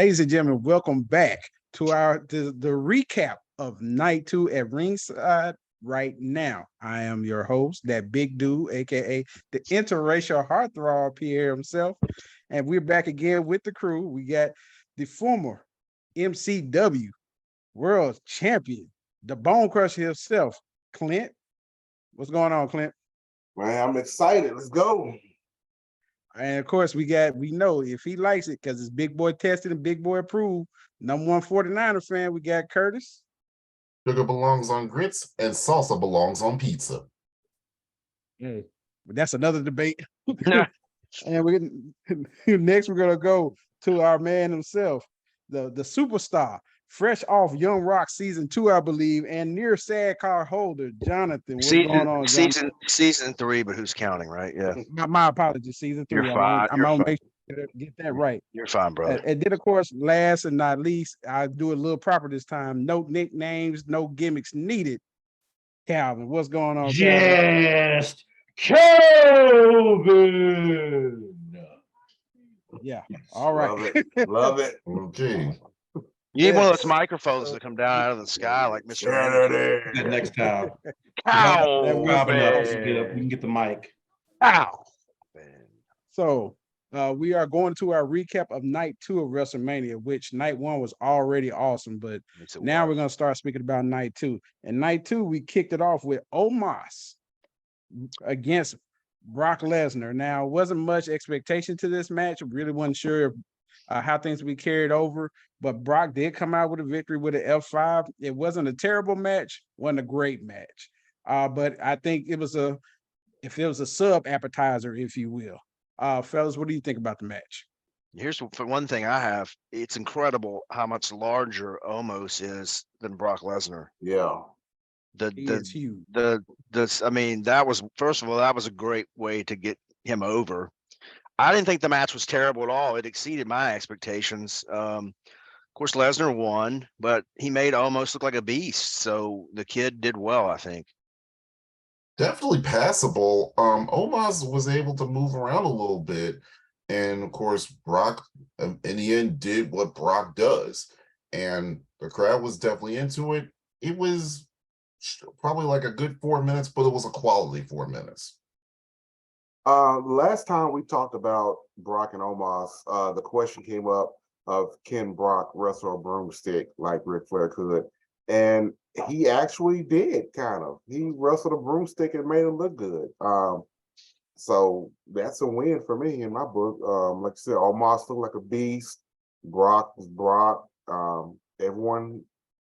Ladies and gentlemen, welcome back to the recap of night 2 at Ringside right now. I am your host, that big dude, aka the interracial heartthrob here himself. And we're back again with the crew. We got the former MCW world champion, the bone crusher himself, Clint. What's going on, Clint? Man, I'm excited. Let's go. And of course, we know if he likes it, because it's big boy tested and big boy approved. Number one 49er fan, we got Curtis. Sugar belongs on grits and salsa belongs on pizza. But that's another debate. And we next we're gonna go to our man himself, the superstar, fresh off Young Rock season 2, I believe, and near sad car holder, Jonathan. What's going on, Jonathan? Season 3, but who's counting, right? Yeah. My apologies, season 3. You're fine. I'm gonna make sure to get that right. You're fine, brother. And then, of course, last and not least, I do it a little proper this time. No nicknames, no gimmicks needed. Calvin, what's going on, Just Calvin? Yeah. All right. Love it. Love it. Okay. You need one of those microphones to come down out of the sky like Mr. That next time. Ow! We can get the mic. Ow! So we are going to our recap of night 2 of WrestleMania, which night 1 was already awesome, but now we're going to start speaking about night 2. And night 2, we kicked it off with Omos against Brock Lesnar. Now, wasn't much expectation to this match. Really wasn't sure how things would be carried over, but Brock did come out with a victory with an F5. It wasn't a terrible match, wasn't a great match, but I think it was a sub appetizer, if you will. Fellas, what do you think about the match? Here's for one thing it's incredible how much larger Omos is than Brock Lesnar. Yeah. It's huge. I mean, that was, first of all, that was a great way to get him over. I didn't think the match was terrible at all. It exceeded my expectations. Of course, Lesnar won, but he made Omos look like a beast. So the kid did well, I think. Definitely passable. Omos was able to move around a little bit. And of course, Brock, in the end, did what Brock does. And the crowd was definitely into it. It was probably like a good 4 minutes, but it was a quality 4 minutes. Last time we talked about Brock and Omos, the question came up of can Brock wrestle a broomstick like Ric Flair could? And he actually did, kind of. He wrestled a broomstick and made him look good. So that's a win for me in my book. Like I said, Omos looked like a beast. Brock was Brock. Everyone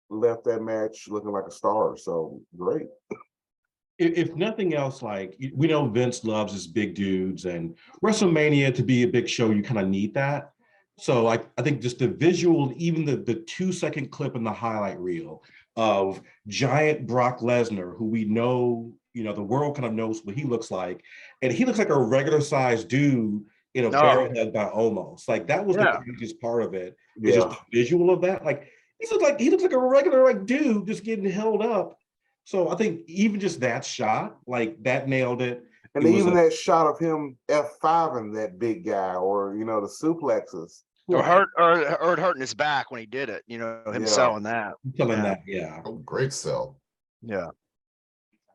left that match looking like a star. So great. If nothing else, like, we know Vince loves his big dudes, and WrestleMania, to be a big show, you kind of need that. So I think just the visual, even the 2-second clip in the highlight reel of giant Brock Lesnar, who we know, the world kind of knows what he looks like. And he looks like a regular sized dude in a barrel head by Omos. Like, that was the craziest part of it. It's just the visual of that. Like, he looks like a regular dude just getting held up. So I think even just that shot, like, that nailed it. And even that shot of him F5ing that big guy, or the suplexes. Or hurting his back when he did it, him selling that. Oh, great sell. Yeah.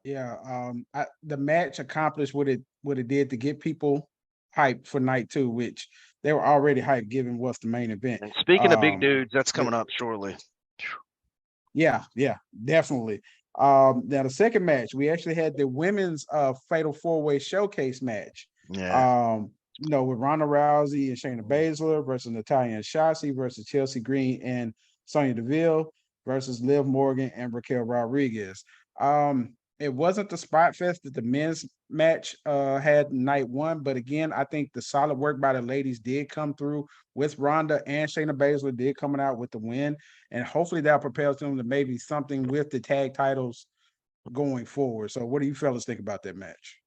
Yeah. The match accomplished what it did to get people hyped for night 2, which they were already hyped given what's the main event. And speaking of big dudes, that's coming up shortly. Yeah, definitely. Now the second match, we actually had the women's fatal 4-way showcase match. Yeah. With Ronda Rousey and Shayna Baszler versus Natalya and Shotzi versus Chelsea Green and Sonya Deville versus Liv Morgan and Raquel Rodriguez. It wasn't the spot fest that the men's match had night 1, but again, I think the solid work by the ladies did come through with Ronda, and Shayna Baszler did coming out with the win, and hopefully that propels them to maybe something with the tag titles going forward. So what do you fellas think about that match?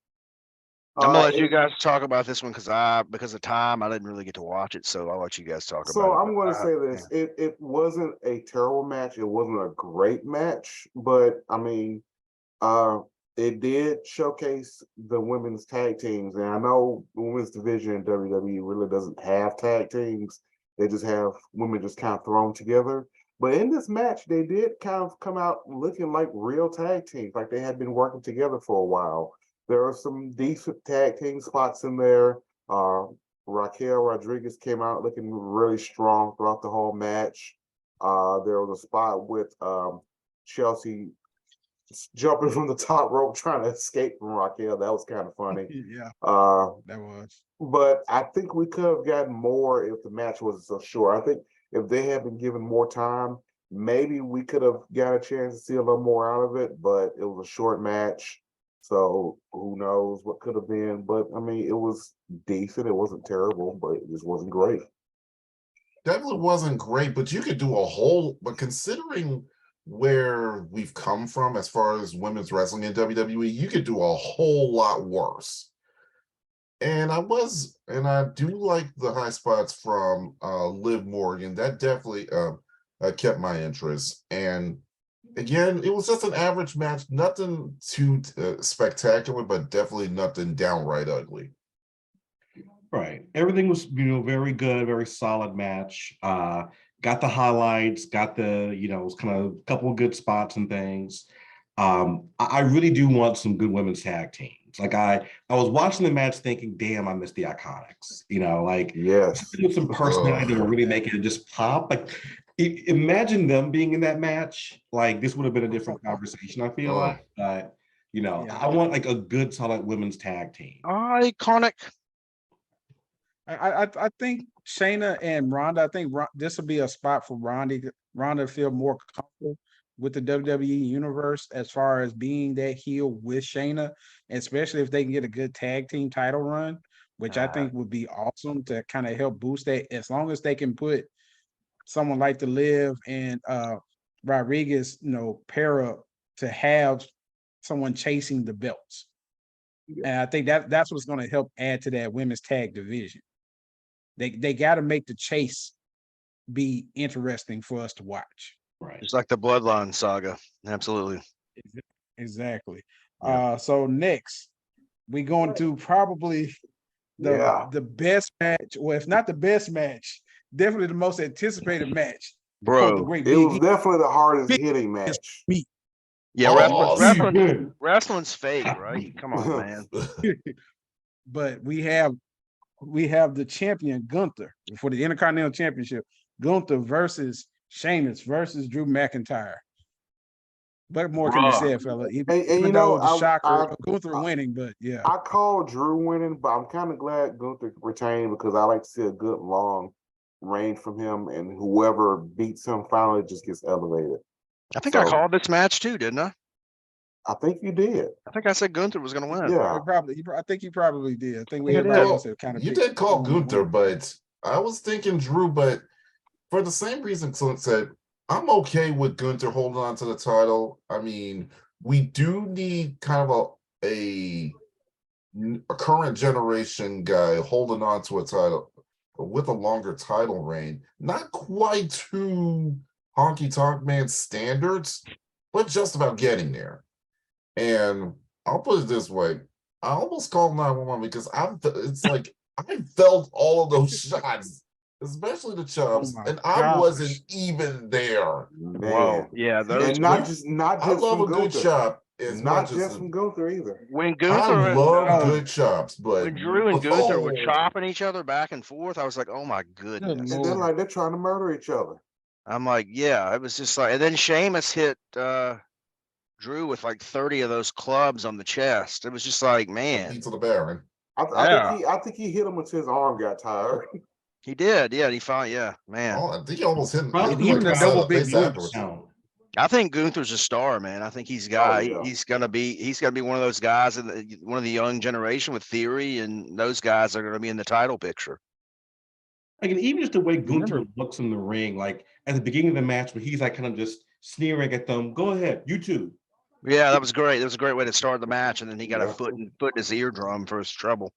I'm gonna let you guys talk about this one because of time, I didn't really get to watch it, so I'll let you guys talk about it. So I'm going to say this: it wasn't a terrible match. It wasn't a great match, but I mean, it did showcase the women's tag teams, and I know the women's division in WWE really doesn't have tag teams, They just have women just kind of thrown together. But in this match, they did kind of come out looking like real tag teams, like they had been working together for a while. There are some decent tag team spots in there. Raquel Rodriguez came out looking really strong throughout the whole match. There was a spot with Chelsea jumping from the top rope trying to escape from Raquel. That was kind of funny. Yeah, that was. But I think we could have gotten more if the match wasn't so short. I think if they had been given more time, maybe we could have got a chance to see a little more out of it, but it was a short match. So who knows what could have been. But I mean, it was decent. It wasn't terrible, but it just wasn't great. Definitely wasn't great, but you could do a whole, but considering where we've come from as far as women's wrestling in WWE, you could do a whole lot worse. And I do like the high spots from Liv Morgan. That definitely kept my interest. And again, it was just an average match, nothing too spectacular, but definitely nothing downright ugly. Right. Everything was, very good, very solid match. Got the highlights, got the, it was kind of a couple of good spots and things. I really do want some good women's tag teams. Like I was watching the match thinking, damn, I missed the Iconics. Yes. With some personality that were really making it just pop. Like imagine them being in that match. Like this would have been a different conversation, I feel like. But I want like a good solid women's tag team. Iconic. I think Shayna and Ronda, I think this will be a spot for Ronda to feel more comfortable with the WWE universe as far as being that heel with Shayna, especially if they can get a good tag team title run, which I think would be awesome to kind of help boost that, as long as they can put someone like the Liv and Rodriguez, pair up to have someone chasing the belts. And I think that's what's going to help add to that women's tag division. They got to make the chase be interesting for us to watch. Right. Just like the Bloodline saga. Absolutely. Exactly. So next, we're going to probably the best match, or if not the best match, definitely the most anticipated match. Bro, it was definitely the hardest hitting match. Yeah, wrestling's fake, right? Come on, man. But we have the champion Gunther for the Intercontinental Championship. Gunther versus Sheamus versus Drew McIntyre. What more can be said, fella? Even though it was a shocker, Gunther winning, but yeah. I called Drew winning, but I'm kind of glad Gunther retained because I like to see a good long reign from him, and whoever beats him finally just gets elevated. I think I called this match too, didn't I? I think you did. I think I said Gunther was going to win. Yeah, I think you probably did. I think everybody else had kind of. You did call Gunther, but I was thinking Drew, but for the same reason Clint said, I'm okay with Gunther holding on to the title. I mean, we do need kind of a current generation guy holding on to a title with a longer title reign. Not quite to Honky Tonk Man standards, but just about getting there. And I'll put it this way. I almost called 911 because it's like I felt all of those shots, especially the chops, and I wasn't even there. Wow. Yeah, those and not just I love a good chop. It's not just from Gunther either. When Gunther, I love good chops, but when Drew and Gunther were chopping each other back and forth, I was like, oh my goodness. And then they're trying to murder each other. I'm like, yeah, it was just like, and then Sheamus hit Drew with like 30 of those clubs on the chest. It was just like, man. To the Baron. I think he hit him until his arm got tired. He did, yeah. He found, man. Oh, I think he almost hit him. Even the double big I think Gunther's a star, man. I think he's gonna be one of those guys in one of the young generation with Theory, and those guys are gonna be in the title picture. Like, and even just the way Gunther looks in the ring, like at the beginning of the match, where he's like kind of just sneering at them. Go ahead, you two. Yeah, that was great. That was a great way to start the match, and then he got a foot in his eardrum for his trouble.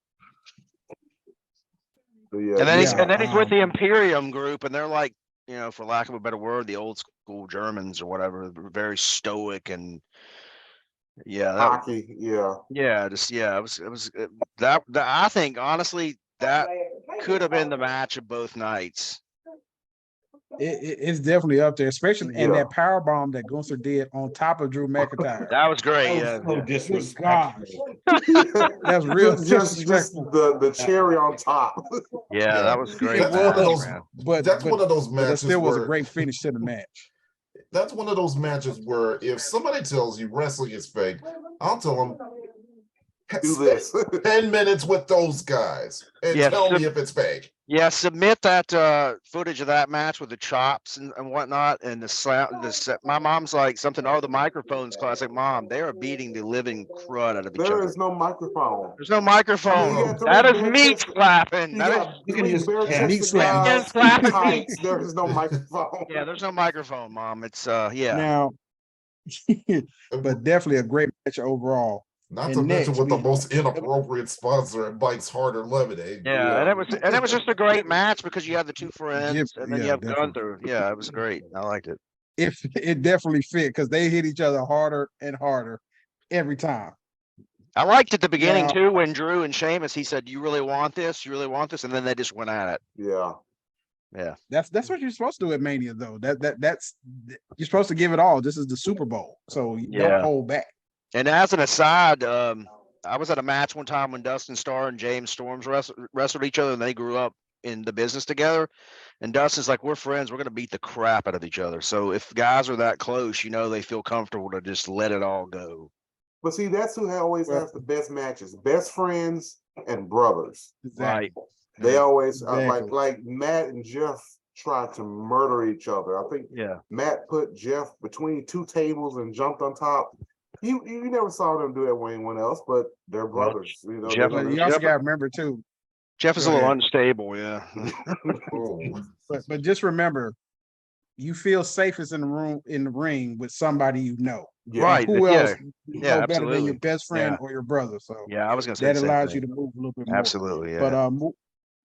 And then he's with the Imperium group, and they're like, for lack of a better word, the old school Germans or whatever, very stoic and hockey, it was that I think honestly that could have been the match of both nights. It's definitely up there, especially and Yeah. that power bomb that Gunther did on top of Drew McIntyre. That was great. That was Yeah, so yeah. disrespectful. That's real just disrespectful. the cherry on top. Yeah, that was a great That's match, one of those. man. That's But one of those it matches still was a where great finish to the match. that's one of those matches where if somebody tells you wrestling is fake, I'll tell them Do this. 10 minutes with those guys and Yeah, tell me if it's fake. Yeah, submit that footage of that match with the chops and whatnot and the slam. My mom's like something. Oh, the microphone's classic. Mom, they are beating the living crud out of each There other. is no microphone. There's no I mean, microphone. you got three That is bare meat chested. slapping. You That is got You can three just bare tap. Meat chested slapping. guys Yeah, in slapping tights. There is no microphone. yeah. There's no microphone, Mom. It's yeah. Now, but definitely a great match overall. Not to And mention next, with the we most inappropriate sponsor at Mike's Harder Lemonade. Yeah, and it was just a great match because you had the two friends and then you yeah, have definitely. Gunther. Yeah, it was great. I liked it. It definitely fit because they hit each other harder and harder every time. I liked at the beginning Now- too when Drew and Sheamus, he said, "You really want this? You really want this?" And then they just went at it. Yeah. Yeah. That's what you're supposed to do at Mania, though. That's you're supposed to give it all. This is the Super Bowl, so you Yeah. don't hold back. And as an aside, I was at a match one time when Dustin Starr and James Storms wrestled each other, and they grew up in the business together. And Dustin's like, "We're friends. We're gonna beat the crap out of each other." So if guys are that close, they feel comfortable to just let it all go. But see, that's who always Well- has the best matches: best friends and brothers. Right. They always Exactly. like Matt and Jeff tried to murder each other. I think Yeah. Matt put Jeff between two tables and jumped on top. You never saw them do that with anyone else, but they're Well, brothers. Jeff- But they're you also Jeff- got to remember too. Jeff is Go a little ahead. unstable. Yeah. Oh, But just remember, you feel safest in the ring with somebody you know. Yeah. Right. Who Yeah. else you know better than your absolutely. best friend Yeah. or your brother? So Yeah. I was gonna say that the same allows you thing. to move a little bit more. Absolutely. Yeah. But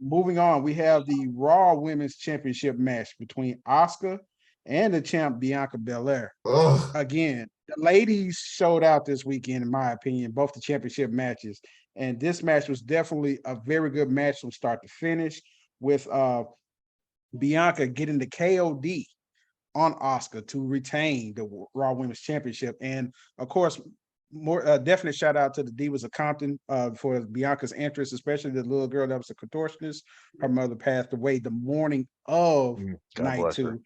moving on, we have the Raw Women's Championship match between Asuka and the champ Bianca Belair. ugh. Again, the ladies showed out this weekend, in my opinion, both the championship matches. And this match was definitely a very good match from start to finish, with Bianca getting the KOD on Asuka to retain the Raw Women's Championship. And of course, more definite shout out to the Divas of Compton for Bianca's entrance, especially the little girl that was a contortionist. Her mother passed away the morning of God night bless her. 2.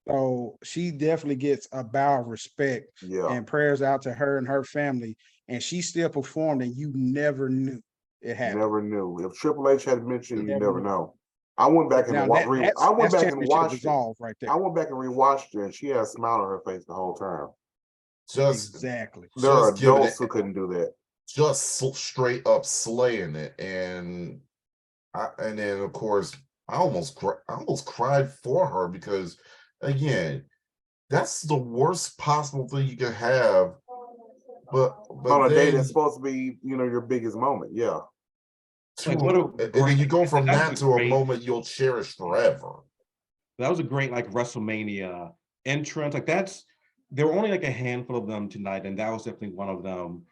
So she definitely gets a bow of respect Yeah. and prayers out to her and her family. And she still performed, and you never knew it happened. Never knew. If Triple H had mentioned, you Never never knew. know. I went back and Now that's I went back and championship watched it. resolve right there. I went back and rewatched it, and she had a smile on her face the whole time. Just Exactly. There are Just give it adults a- who couldn't do that. straight up slaying it, and then of course I almost cried for her because again, that's the worst possible thing you can have. But On a day then that's supposed to be, your biggest moment. Yeah. Like, what a and then you go from that that was to a great. moment you'll cherish forever. That was a great WrestleMania entrance. There were only a handful of them tonight, and that was definitely one of them.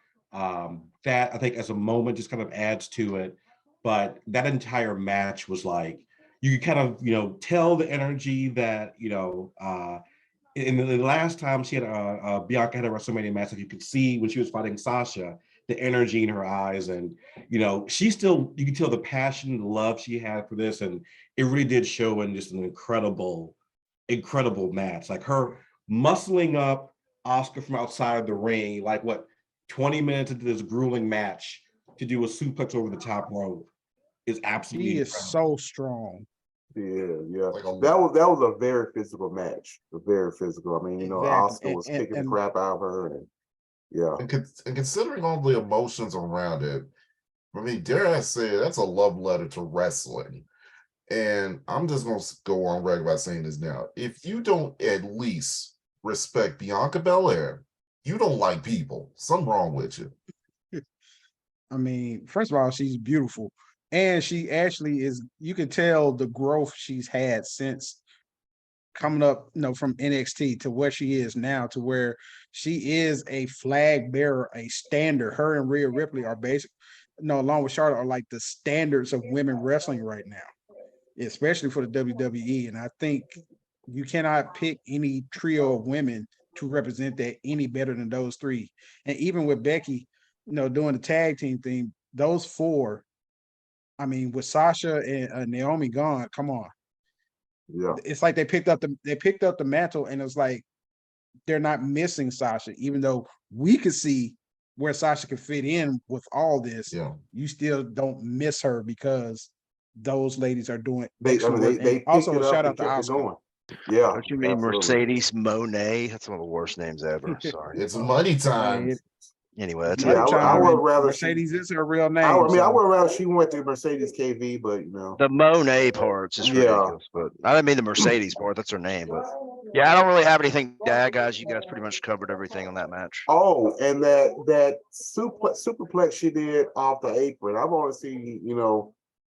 That I think as a moment just kind of adds to it. But that entire match was you could kind of tell the energy that in the last time she had Bianca had a WrestleMania match, if you could see when she was fighting Sasha, the energy in her eyes, and she still, you could tell the passion, the love she had for this, and it really did show in just an incredible match. Like her muscling up Asuka from outside the ring, 20 minutes into this grueling match to do a suplex over the top rope is absolutely He is incredible. so strong. Yeah. Like a- That was a very physical match. Very physical. I mean, Exactly. Oscar was kicking the And crap out of her, and yeah. And considering all the emotions around it, I mean, dare I say, that's a love letter to wrestling. And I'm just going to go on record by saying this now. If you don't at least respect Bianca Belair, you don't like people. Something wrong with you. I mean, first of all, she's beautiful. And she actually is, you can tell the growth she's had since coming up, from NXT to where she is now, to where she is a flag bearer, a standard. Her and Rhea Ripley are along with Charlotte, are like the standards of women wrestling right now, especially for the WWE. And I think you cannot pick any trio of women to represent that any better than those three. And even with Becky, doing the tag team thing, those four, I mean, with Sasha and Naomi gone, come on. Yeah. It's like they picked up the mantle, and it's like they're not missing Sasha, even though we could see where Sasha could fit in with all this. Yeah. You still don't miss her because those ladies are doing They excellent work. they And also picked it up shout and out to kept it Oscar. going. Yeah. Don't you mean absolutely. Mercedes Monet? That's one of the worst names ever. Sorry. It's money time. Anyway, that's Money Yeah, I time, would and rather Mercedes is her real name. I so. would rather she went to Mercedes KV, but the Monet part's just Yeah. ridiculous. But I didn't mean the Mercedes part. That's her name. But yeah, I don't really have anything to add, guys. You guys pretty much covered everything on that match. Oh, and that superplex she did off the apron. I've only seen,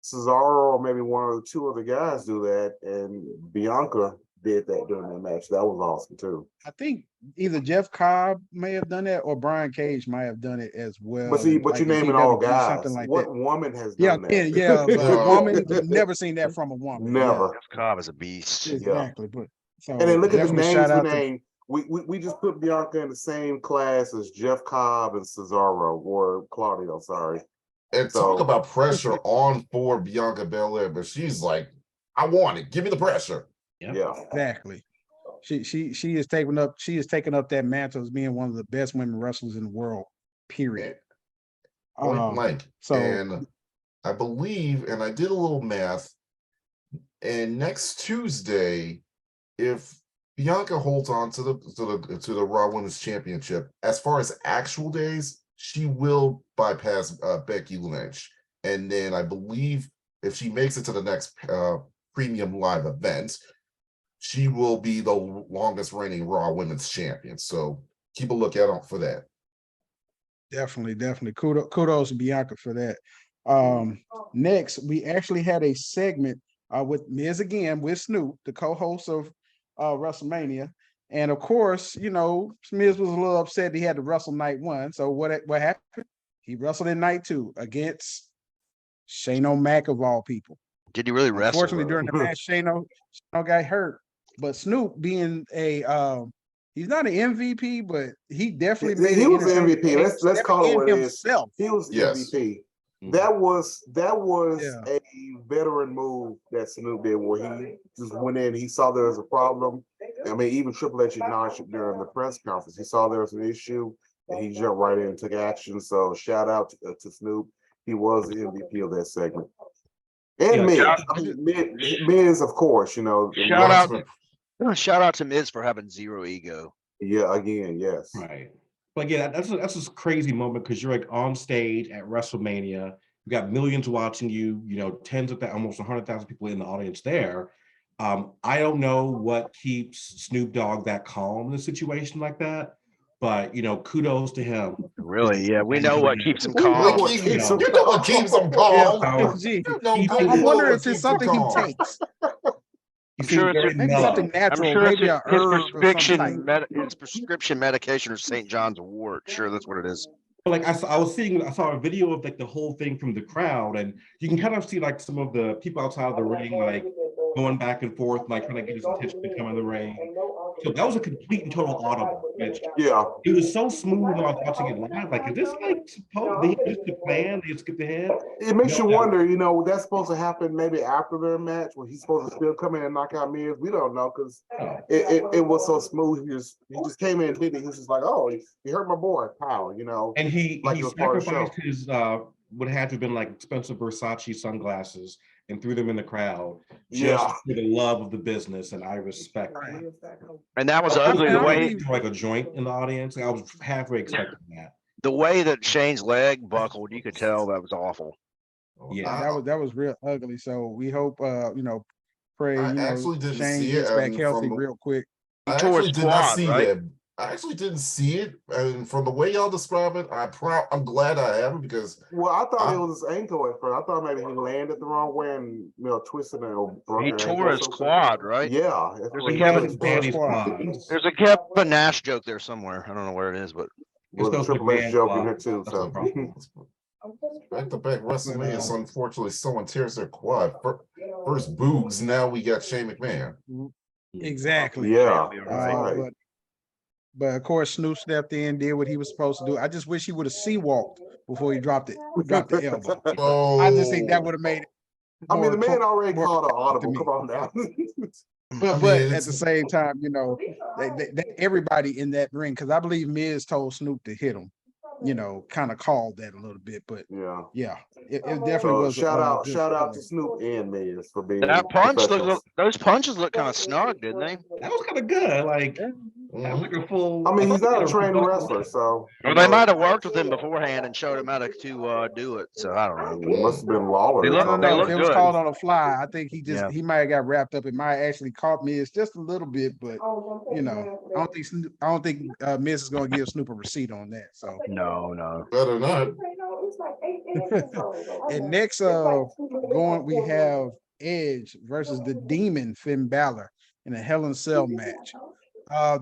Cesaro or maybe one or two other guys do that, and Bianca did that during that match. That was awesome too. I think either Jeff Cobb may have done that or Brian Cage might have done it as well. But see, like you're in naming all PWG, guys. something like What that. woman has Yeah, done that? yeah, but a No. woman, you've never seen that from a woman. Never. Jeff Cobb is a beast. Exactly. But so And then look at the definitely names shout we out to named. We just put Bianca in the same class as Jeff Cobb and Cesaro or Claudio. Sorry. And talk about pressure for Bianca Belair, but she's like, I want it. Give me the pressure. Yeah. exactly. She is taking up that mantle as being one of the best women wrestlers in the world. Period. Point blank. So And I believe, and I did a little math, and next Tuesday, if Bianca holds on to the Raw Women's Championship, as far as actual days, she will bypass Becky Lynch. And then I believe if she makes it to the next premium live event, she will be the longest reigning Raw Women's Champion. So keep a lookout out for that. definitely kudos to Bianca for that. Next, we actually had a segment with Miz again with Snoop, the co-host of WrestleMania. And of course, Miz was a little upset he had to wrestle night one. So what happened? He wrestled in night two against Shane O'Mac of all people. Did he really wrestle? Unfortunately, during the match, Shane got hurt. But Snoop being he's not an MVP, but he definitely made he was the entertaining. MVP. Let's call it what it is. Himself. He was the Yes. MVP. Mhm. That was Yeah. a veteran move that Snoop did, where he just went in. He saw there was a problem. I mean, even Triple H acknowledged it during the press conference. He saw there was an issue, and he jumped right in and took action. So shout out to Snoop. He was the MVP of that segment. And Miz, of course, Shout out to Miz for having zero ego. Yeah, again, yes. Right. But yeah, that's a crazy moment because you're like on stage at WrestleMania. You got millions watching you, tens of almost 100,000 people in the audience there. I don't know what keeps Snoop Dogg that calm in a situation like that, but kudos to him. Really, yeah, we know what keeps him We know calm. what keeps him You know what keeps them calm. Gee, I I wonder if it's something he takes. He sure seems very Maybe mellow. something natural, I'm sure maybe a it's his herb or some type. prescription medication or St. John's wort. Sure, that's what it is. But like I saw a video of like the whole thing from the crowd, and you can kind of see like some of the people outside of the ring like going back and forth, like trying to get his attention to come in the ring. So that was a complete and total audible. Which Yeah. it was so smooth when I was watching it live. Like, is this like supposed? They just the plan? They skip ahead. It makes you wonder, that's supposed to happen maybe after their match when he's supposed to still come in and knock out Miz. We don't know because it was so smooth. He just came in and did it. He was just like, oh, he hurt my boy, pow, And he like it was part of the show. sacrificed his what had to have been like expensive Versace sunglasses and threw them in the crowd just for the love of the business, and I respect that. And that was ugly. The way Like a joint in the audience, I was halfway expecting that. the way that Shane's leg buckled, you could tell that was awful. Yeah, that was real ugly. So we hope pray I actually didn't Shane see gets it, back and healthy from- real quick. He I tore actually his did not quad, see right? that. I actually didn't see it, and from the way y'all describe it, I'm glad I haven't because Well, I thought it was his ankle at first. I thought maybe he landed the wrong way and twisted it or broke He an tore ankle or his something. quad, right? Yeah. that's There's what a he Kevin did. Danny's squad. quad. There's a Kevin Nash joke there somewhere. I don't know where it is, but Well, the It's Triple H McMahon joke in quad. here too. That's the So problem. back-to-back WrestleMania, so unfortunately someone tears their quad. First Boogs, now we got Shane McMahon. Exactly. Yeah, You're that's right. right. But of course, Snoop stepped in, did what he was supposed to do. I just wish he would have sea-walked before he dropped the elbow. I just think that would have made it I mean, the man already more called an to audible. me. Come on now. But at the same time, you know, everybody in that ring, because I believe Miz told Snoop to hit him, you know, kind of called that a little bit. But Yeah. it definitely So was shout a out good to story. Snoop and Miz for being That punch professionals. those punches look kind of snug, didn't they? That was kind of good. Like, that was like a full. I mean, he's not a you know, trained professional- wrestler, so Or they might have worked with him beforehand and showed him how to do it. So I don't know. It must have been Lawler. They or look- I don't something. know look if it was good. called on the fly. I think Yeah. he might have got wrapped up. It might actually caught Miz just a little bit, but you know, I don't think Miz is going to give Snoop a receipt on that. So No. Better not. and next, we have Edge versus the Demon Finn Balor in a Hell in a Cell match.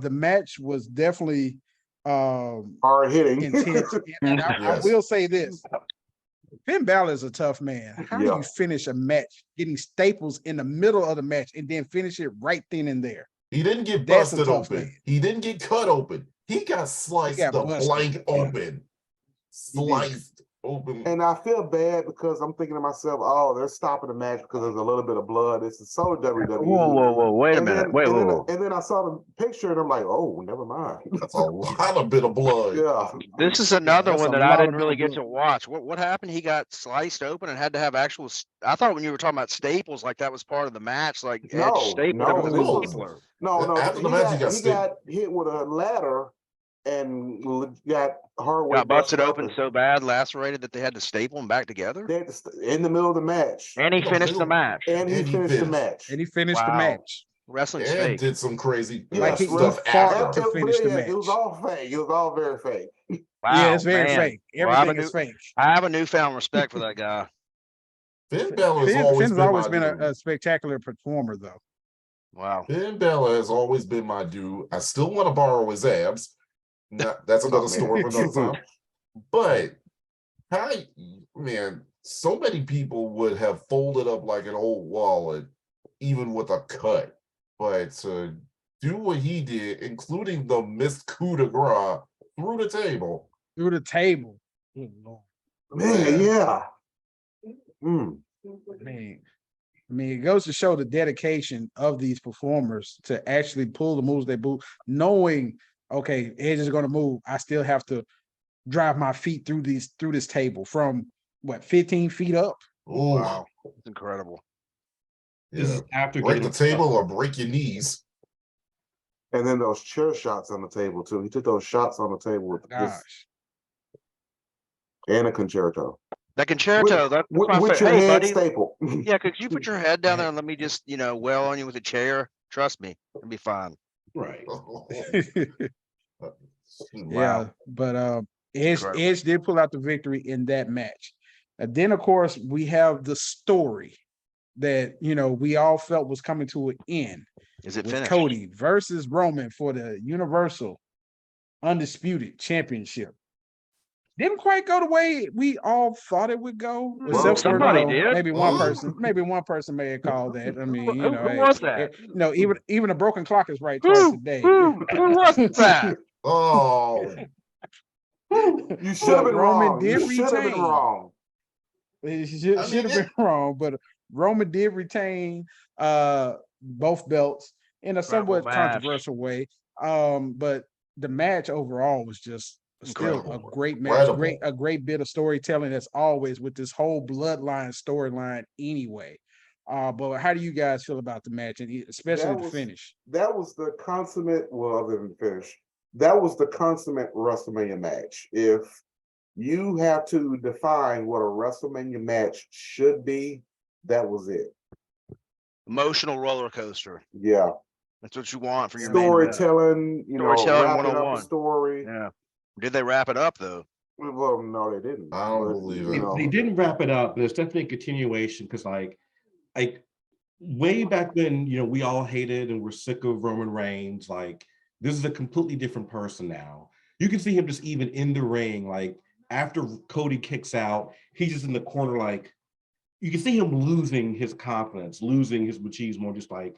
The match was definitely Hard hitting. intense, and I Yes. will say this: Finn Balor is a tough man. How do Yeah. you finish a match getting staples in the middle of the match and then finish it right then and there? He didn't get That's a busted tough open. man. He didn't get cut open. He got sliced got the busted. blank Yeah. open. Sliced open. And I feel bad because I'm thinking to myself, oh, they're stopping the match because there's a little bit of blood. This is so WWE. Whoa! Wait a minute. And then I saw the picture and I'm like, oh, never mind. That's a lot of bit of blood. Yeah. This is another that's one a that I lot didn't of really blood. get to watch. What happened? He got sliced open and had to have actual. I thought when you were talking about staples, like that was part of the match, like Edge No, stapled him with a no. stapler. No. After the match, he got hit with a ladder and got hard way Got busted open and so bad, lacerated that they had to staple him back together. they had to in the middle of the match. And he In the finished the middle. match. And he finished the match. And he finished the Wow. match. Wrestling's And fake. did some crazy Like he stuff fought after. to finish the match. It was all fake. It was all very fake. Wow, Yeah, it's very man. fake. Well, I have Everything is fake. I have a newfound respect for that guy. Finn Balor has always Finn's been always my been dude. a spectacular performer, though. Wow. Finn Balor has always been my dude. I still want to borrow his abs. That's another story for another time. But man, so many people would have folded up like an old wallet, even with a cut. But to do what he did, including the missed coup de grace through the table. Through the table. Good Lord. Man, yeah. Man, I mean, it goes to show the dedication of these performers to actually pull the moves they do, knowing, okay, Edge is going to move. I still have to drive my feet through this table from what 15 feet up. Oh, Wow. It's incredible. This yeah. is after Break the getting table or break your knees. And then those chair shots on the table too. He took those shots on the table with this Gosh. and a concerto. That concerto, that's my With favorite. your Hey, head buddy. staple. Yeah, could you put your head down there and let me just, wail on you with a chair? Trust me, it'll be fine. right. Yeah, but Edge did pull out the victory in that match. And then, of course, we have the story that we all felt was coming to an end. Is it with finished? Cody versus Roman for the Universal Undisputed Championship. Didn't quite go the way we all thought it would go. Except for somebody did. maybe one person may have called that. I mean, Who was that? Even a broken clock is right twice a day. Who was that? Oh, You should have been Roman wrong. did You should have been retain. wrong. It should have been wrong, but Roman did retain both belts in a somewhat Incredible match. controversial way. But the match overall was just still a great match, Incredible. a great bit of storytelling as always with this whole bloodline storyline anyway. But how do you guys feel about the match, and especially the finish? That was the consummate, well, other than finish, that was the consummate WrestleMania match. If you have to define what a WrestleMania match should be, that was it. Emotional roller coaster. Yeah. That's what you want for your main event. Storytelling, Storytelling wrapping up 101. the story. Yeah. Did they wrap it up though? Well, no, they didn't. I don't believe it. They didn't wrap it up, but it's definitely a continuation because, like way back then, we all hated and were sick of Roman Reigns. Like, this is a completely different person now. You can see him just even in the ring, like after Cody kicks out, he's just in the corner, like you can see him losing his confidence, losing his machismo, just like,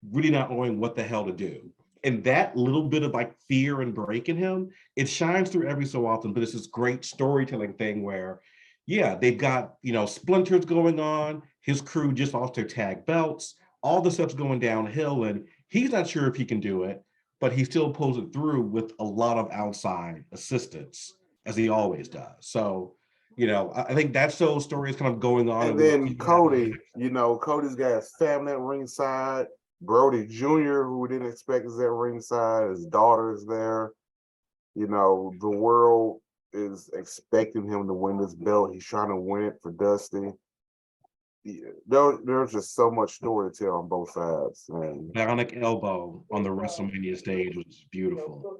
really not knowing what the hell to do. And that little bit of like fear and break in him, it shines through every so often, but it's this great storytelling thing where, yeah, they've got, splinters going on. His crew just lost their tag belts. All the stuff's going downhill, and he's not sure if he can do it, but he still pulls it through with a lot of outside assistance, as he always does. So, I think that's those stories kind of going on. And then Cody, Cody's got his family at ringside. Brody Jr., who we didn't expect, is at ringside. His daughter is there. The world is expecting him to win this belt. He's trying to win it for Dusty. There's just so much story to tell on both sides. And Bionic elbow on the WrestleMania stage was beautiful.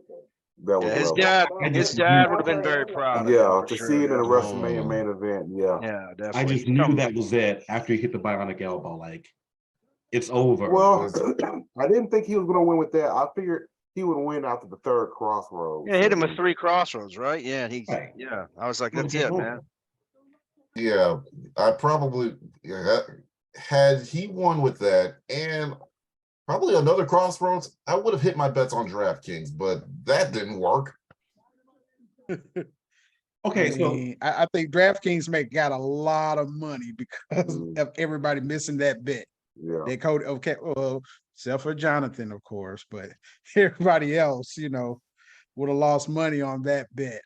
that was his dad would have been very proud. Yeah, to see it in a WrestleMania main event. Yeah, definitely. I just knew that was it after he hit the bionic elbow. Like, it's over. Well, I didn't think he was going to win with that. I figured he would win after the third crossroads. Yeah, hit him with 3 crossroads, right? Yeah, I was like, that's it, man. Yeah, I probably had he won with that and probably another crossroads, I would have hit my bets on DraftKings, but that didn't work. Okay, I think DraftKings got a lot of money because of everybody missing that bet. Yeah, they code well, except for Jonathan, of course, but everybody else, would have lost money on that bet.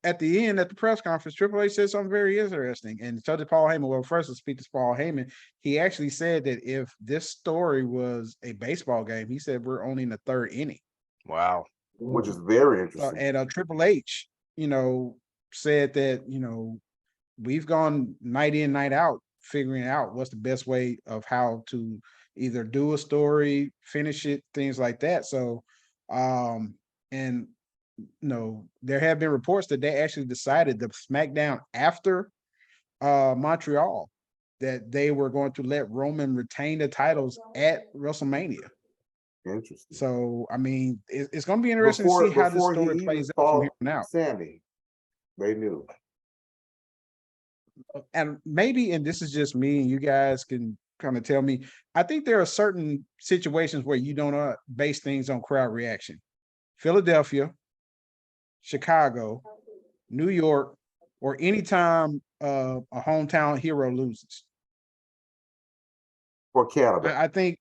At the end, at the press conference, Triple H said something very interesting. And so did Paul Heyman. Well, first, to speak to Paul Heyman, he actually said that if this story was a baseball game, he said we're only in the 3rd inning. Wow. Which is very interesting. And Triple H, said that, we've gone night in, night out, figuring out what's the best way of how to either do a story, finish it, things like that. So, and there have been reports that they actually decided the SmackDown after Montreal that they were going to let Roman retain the titles at WrestleMania. Interesting. So, I mean, it's going to be interesting to see how this story plays out from here on out. Sandy, they knew. And maybe, and this is just me, and you guys can kind of tell me, I think there are certain situations where you don't base things on crowd reaction. Philadelphia, Chicago, New York, or anytime a hometown hero loses. For Canada. I think,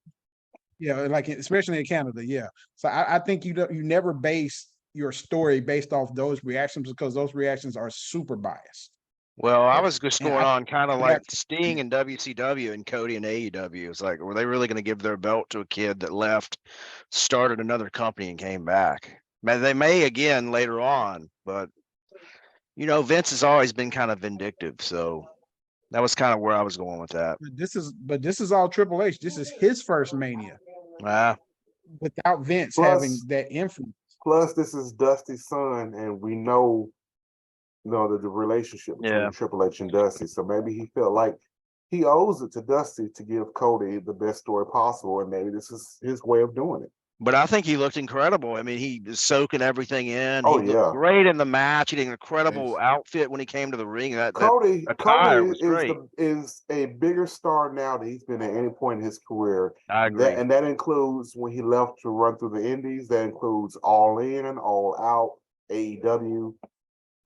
like especially in Canada, yeah. So I think you never base your story based off those reactions because those reactions are super biased. Well, I was just going on kind of like Sting and WCW and Cody and AEW. It's like, were they really going to give their belt to a kid that left, started another company and came back? They may again later on, but Vince has always been kind of vindictive. So that was kind of where I was going with that. But this is all Triple H. This is his first Mania. Without Vince having that influence. Plus, this is Dusty's son, and we know the relationship between Triple H and Dusty. So maybe he felt like he owes it to Dusty to give Cody the best story possible, and maybe this is his way of doing it. But I think he looked incredible. I mean, he was soaking everything in. He looked great in the match. He did an incredible outfit when he came to the ring. Cody is a bigger star now than he's been at any point in his career. I agree. And that includes when he left to run through the Indies. That includes All In, All Out, AEW.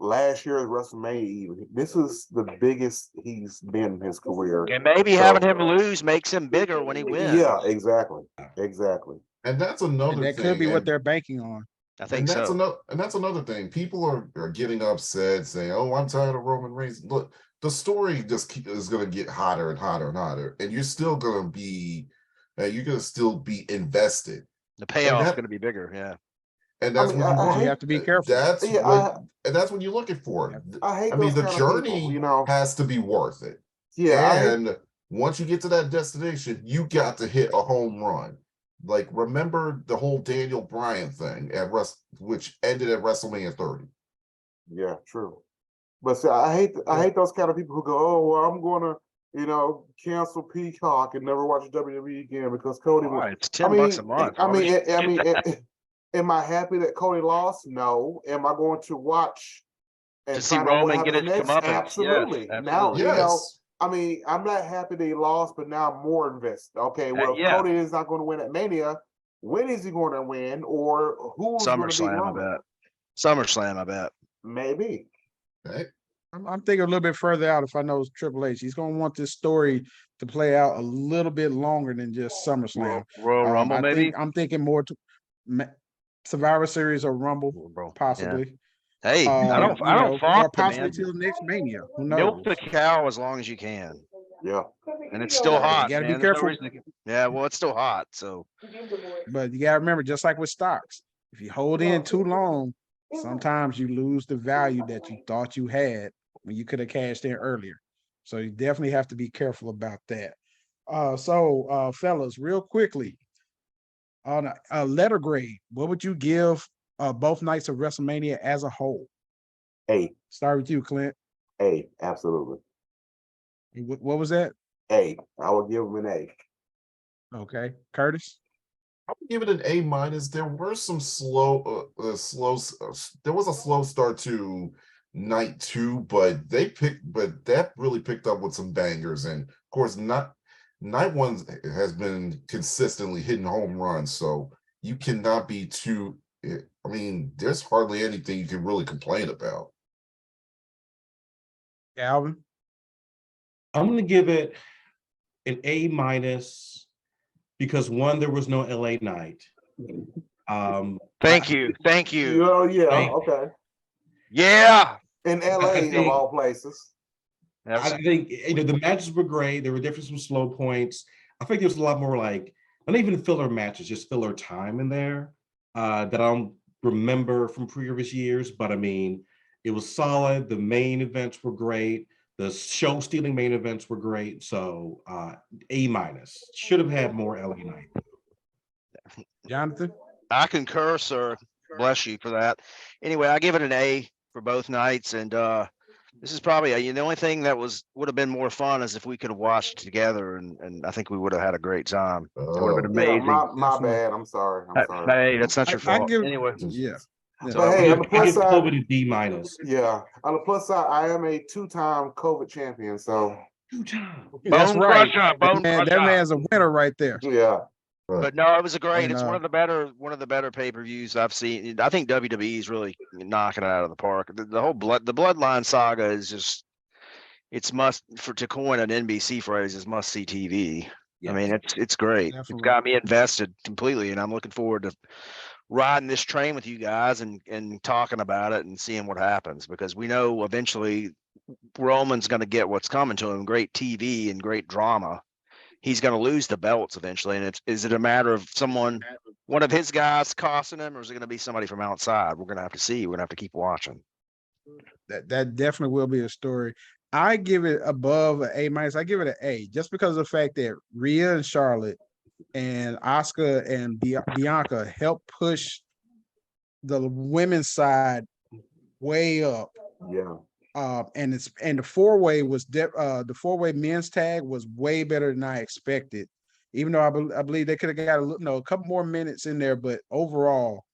Last year at WrestleMania, this is the biggest he's been in his career. And maybe having him lose makes him bigger when he wins. Yeah, exactly. And that's another thing. That could be what they're banking on. I think so. And that's another thing. People are getting upset, saying, "Oh, I'm tired of Roman Reigns." Look, the story is going to get hotter and hotter and hotter, and you're still going to be, invested. The payoff is going to be bigger, yeah. And that's you have to be careful. That's what you're looking for. I mean, the journey has to be worth it. Yeah. And once you get to that destination, you got to hit a home run. Like, remember the whole Daniel Bryan thing which ended at WrestleMania 30. Yeah, true. But see, I hate those kind of people who go, "Oh, well, I'm gonna, cancel Peacock and never watch WWE again because Cody won." It's $10 a month. Am I happy that Cody lost? No. Am I going to watch and to see Roman get it come up? Absolutely. Yes, Now, yes. I mean, I'm not happy they lost, but now I'm more invested. Okay, well, if yeah. Cody is not going to win at Mania, when is he going to win, or who's going to beat SummerSlam, I Roman? bet. SummerSlam, I bet. Maybe. Right? I'm thinking a little bit further out. If I know it's Triple H, he's going to want this story to play out a little bit longer than just SummerSlam. Royal Rumble, maybe. I'm thinking more to Survivor Series or Rumble, Yeah. possibly. Hey, I don't or fault them, possibly man. till next Mania. Who Milk knows? the cow as long as you can. Yeah. And it's still You hot. got to be man. There's no careful. reason to- yeah, well, it's still hot. So But you got to remember, just like with stocks, if you hold in too long, sometimes you lose the value that you thought you had when you could have cashed in earlier. So you definitely have to be careful about that. Fellas, real quickly, on a letter grade, what would you give both nights of WrestleMania as a whole? A. Start with you, Clint. A. Absolutely. What was that? A. I would give him an A. Okay, Curtis. I would give it an A-. There were some there was a slow start to night 2, but that really picked up with some bangers. And of course, night 1 has been consistently hitting home runs. So you cannot be too, I mean, there's hardly anything you can really complain about. Alvin. I'm going to give it an A- because one, there was no LA night. thank you. Yeah, Right. okay. Yeah. In LA, of all places. I think the matches were great. There were definitely some slow points. I think there was a lot more like not even filler matches, just filler time in there that I don't remember from previous years. But I mean, it was solid. The main events were great. The show stealing main events were great. So A-. Should have had more LA night. Jonathan. I concur, sir. Bless you for that. Anyway, I give it an A for both nights, and this is probably the only thing that would have been more fun is if we could have watched together, and I think we would have had a great time. It would have been Yeah, amazing. my bad. I'm sorry. I'm sorry. Hey, that's not your fault. Anyway, Yeah. But hey, on the plus side, COVID a D-. Yeah, on the plus side, I am a 2-time COVID champion. So 2-time. That's Bone right. crusher, bone That crusher. man's a winner right there. yeah. But no, it was a great. And, It's one of the better pay-per-views I've seen. I think WWE is really knocking it out of the park. The whole the Bloodline saga is just to coin an NBC phrase, is must see TV. Yes. I mean, it's great. Definitely. It's got me invested completely, and I'm looking forward to riding this train with you guys and talking about it and seeing what happens, because we know eventually Roman's going to get what's coming to him: great TV and great drama. He's going to lose the belts eventually. And is it a matter of one of his guys costing him, or is it going to be somebody from outside? We're going to have to see. We're going to have to keep watching. That definitely will be a story. I give it above an A-. I give it an A just because of the fact that Rhea and Charlotte and Asuka and Bianca helped push the women's side way up. Yeah. And the 4-way was the 4-way men's tag was way better than I expected. Even though I believe they could have got a couple more minutes in there, but overall,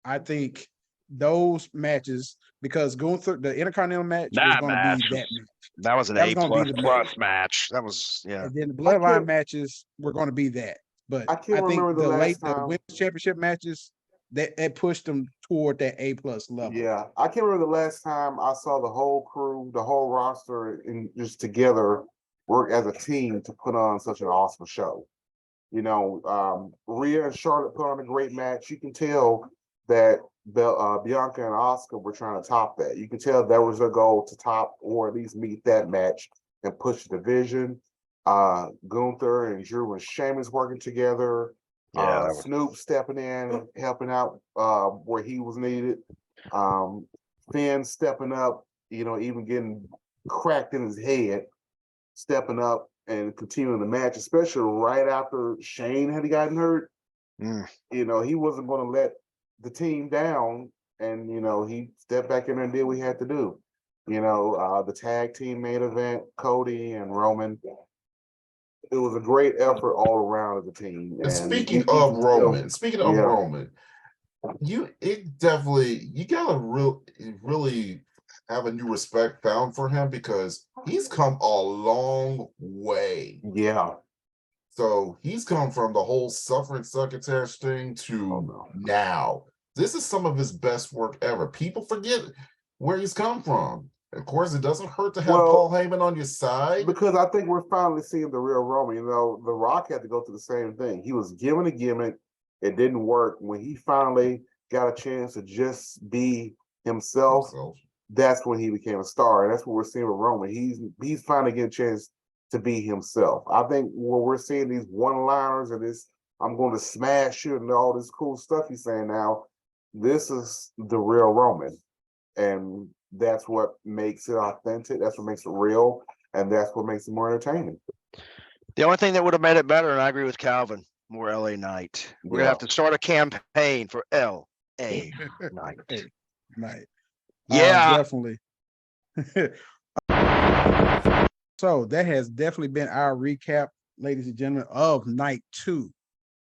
I think those matches, because Gunther, the Intercontinental match was going to be that match. That was an That was A gonna be the plus match. That was And then the Bloodline matches were going to be that. But I can't remember the last the time. women's championship matches that pushed them toward that A+ level. Yeah, I can't remember the last time I saw the whole crew, the whole roster, and just together work as a team to put on such an awesome show. Rhea and Charlotte put on a great match. You can tell that Bianca and Asuka were trying to top that. You can tell that was their goal, to top or at least meet that match and push the division. Gunther and Drew and Sheamus working together. Yeah, Snoop stepping in, helping out where he was needed. Finn stepping up, even getting cracked in his head, stepping up and continuing the match, especially right after Shane had gotten hurt. He wasn't going to let the team down, and he stepped back in there and did what he had to do. The tag team main event, Cody and Roman. It was a great effort all around of the team. And speaking of Roman, you gotta really have a new respect found for him because he's come a long way. Yeah. So he's come from the whole suffering succotash thing to now. This is some of his best work ever. People forget where he's come from. Of course, it doesn't hurt to have Paul Heyman on your side. Because I think we're finally seeing the real Roman. You know, The Rock had to go through the same thing. He was given a gimmick. It didn't work. When he finally got a chance to just be himself, that's when he became a star. And that's what we're seeing with Roman. He's finally getting a chance to be himself. I think when we're seeing these one-liners and this, I'm going to smash you and all this cool stuff he's saying now, this is the real Roman. And that's what makes it authentic. That's what makes it real. And that's what makes it more entertaining. The only thing that would have made it better, and I agree with Calvin, more LA Knight. We're gonna have to start a campaign for LA Knight. Yeah, definitely. So that has definitely been our recap, ladies and gentlemen, of night 2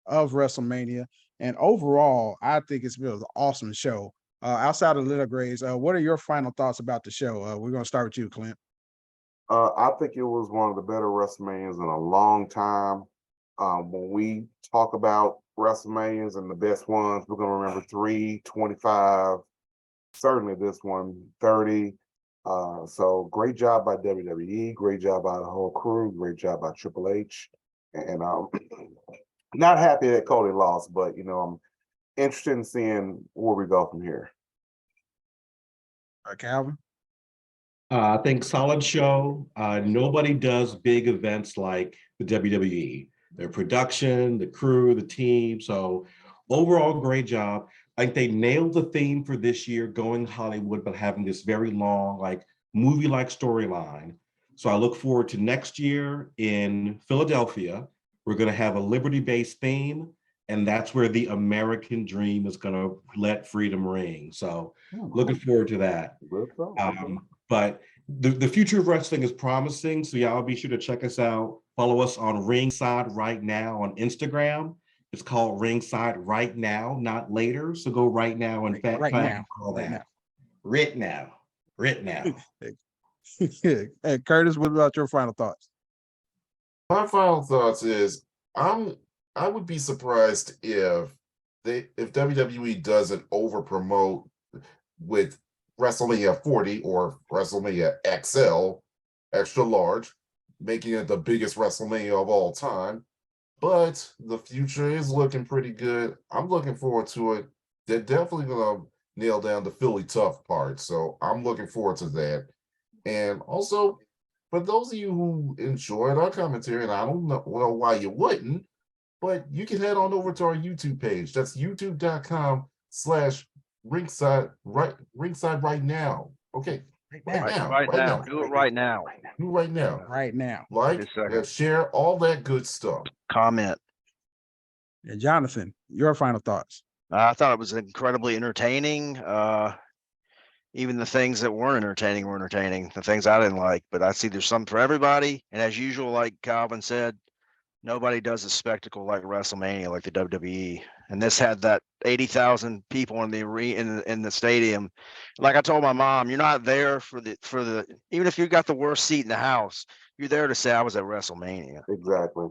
of WrestleMania. And overall, I think it's been an awesome show. Outside of Little Grays, what are your final thoughts about the show? We're going to start with you, Clint. I think it was one of the better WrestleManias in a long time. When we talk about WrestleManias and the best ones, we're going to remember 3, 25, certainly this one, 30. So great job by WWE, great job by the whole crew, great job by Triple H. And not happy that Cody lost, but, you know, I'm interested in seeing where we go from here. Calvin? I think solid show. Nobody does big events like the WWE. Their production, the crew, the team. So overall, great job. I think they nailed the theme for this year, going Hollywood, but having this very long, like movie-like storyline. So I look forward to next year in Philadelphia. We're going to have a liberty-based theme, and that's where the American dream is going to let freedom ring. So looking forward to that. But the future of wrestling is promising. So y'all be sure to check us out. Follow us on Ringside Right Now on Instagram. It's called Ringside Right Now, not later. So go right now and right now. Right now. Hey, Curtis, what about your final thoughts? My final thoughts is I would be surprised if WWE doesn't over promote with WrestleMania 40 or WrestleMania XL, extra large, making it the biggest WrestleMania of all time. But the future is looking pretty good. I'm looking forward to it. They're definitely gonna nail down the Philly tough part. So I'm looking forward to that. And also, for those of you who enjoyed our commentary, and I don't know why you wouldn't, but you can head on over to our YouTube page. That's youtube.com/ringside right now. Okay. Right now. Do it right now. Do it right now. Right now. Like, share, all that good stuff. Comment. And Jonathan, your final thoughts. I thought it was incredibly entertaining. Even the things that weren't entertaining were entertaining. The things I didn't like, but I see there's something for everybody. And as usual, like Calvin said, nobody does a spectacle like WrestleMania, like the WWE. And this had that 80,000 people in the stadium. Like I told my mom, you're not there for the even if you got the worst seat in the house, you're there to say I was at WrestleMania. Exactly.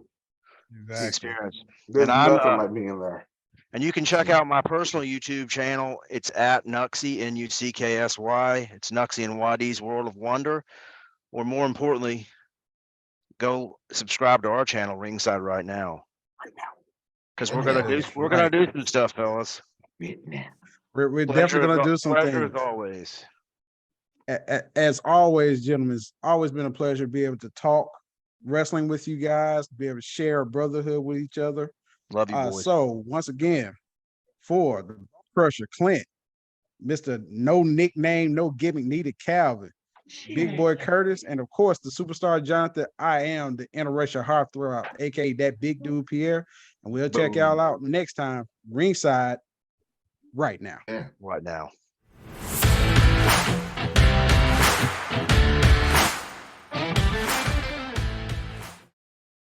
Experience. There's nothing like being there. And you can check out my personal YouTube channel. It's at Nucksy, Nucksy. It's Nucksy and YD's World of Wonder. Or more importantly, go subscribe to our channel, Ringside Right Now. Because we're gonna do some stuff, fellas. We're definitely gonna do some things. As always. As always, gentlemen, it's always been a pleasure to be able to talk wrestling with you guys, be able to share a brotherhood with each other. Love you, boys. So once again, for the Crusher Clint, Mr. No Nickname, No Gimmick Needed Calvin, Big Boy Curtis, and of course the superstar Jonathan, I am the interracial heartthrob, aka that big dude Pierre. And we'll check y'all out next time, Ringside Right Now. Right now.